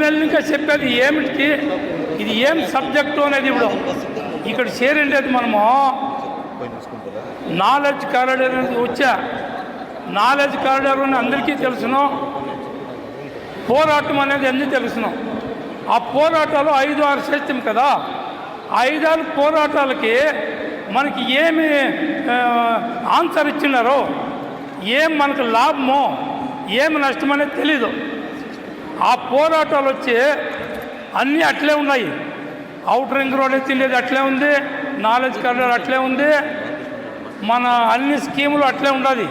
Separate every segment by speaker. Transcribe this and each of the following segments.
Speaker 1: నెలలు ఇంకా చెప్పేది ఏమిటి, ఇది ఏం సబ్జెక్టు అనేది ఇప్పుడు ఇక్కడ చేరిండేది మనము నాలెడ్జ్ కారిడార్ అనేది వచ్చా. నాలెడ్జ్ కారిడార్ అని అందరికీ తెలుసును, పోరాటం అనేది అన్నీ తెలుసును. ఆ పోరాటాలు 5-6 చేస్తాం కదా, 5-6 పోరాటాలకి మనకి ఏమి ఆన్సర్ ఇచ్చినారో, ఏం మనకు లాభమో ఏమి నష్టమనేది తెలీదు. ఆ పోరాటాలు వచ్చి అన్నీ అట్లే ఉన్నాయి. అవుటర్ రింగ్ రోడ్ ఎత్తిండేది అట్లే ఉంది, నాలెడ్జ్ కారిడార్ అట్లే ఉంది, మన అన్ని స్కీములు అట్లే ఉండాలి,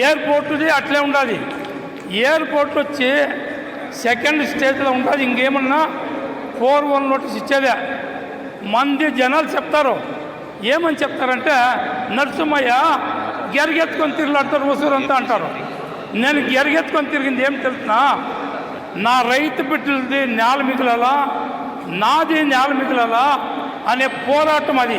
Speaker 1: ఎయిర్పోర్టుది అట్లే ఉండాలి. ఎయిర్పోర్ట్ వచ్చి సెకండ్ స్టేజ్లో ఉంటుంది. ఇంకేమన్నా 4-1 నోటీస్ ఇచ్చేదే. మంది జనాలు చెప్తారు, ఏమని చెప్తారంటే నరసింహయ్య గెరిగెత్తుకొని తిరుగులాడతారు ఊసూరంతా అంటారు. నేను గెరిగెత్తుకొని తిరిగింది ఏం తెలుసునా, నా రైతు బిడ్డలది నేల మిగులాలా, నాది నేల మిగులాలా అనే పోరాటం అది.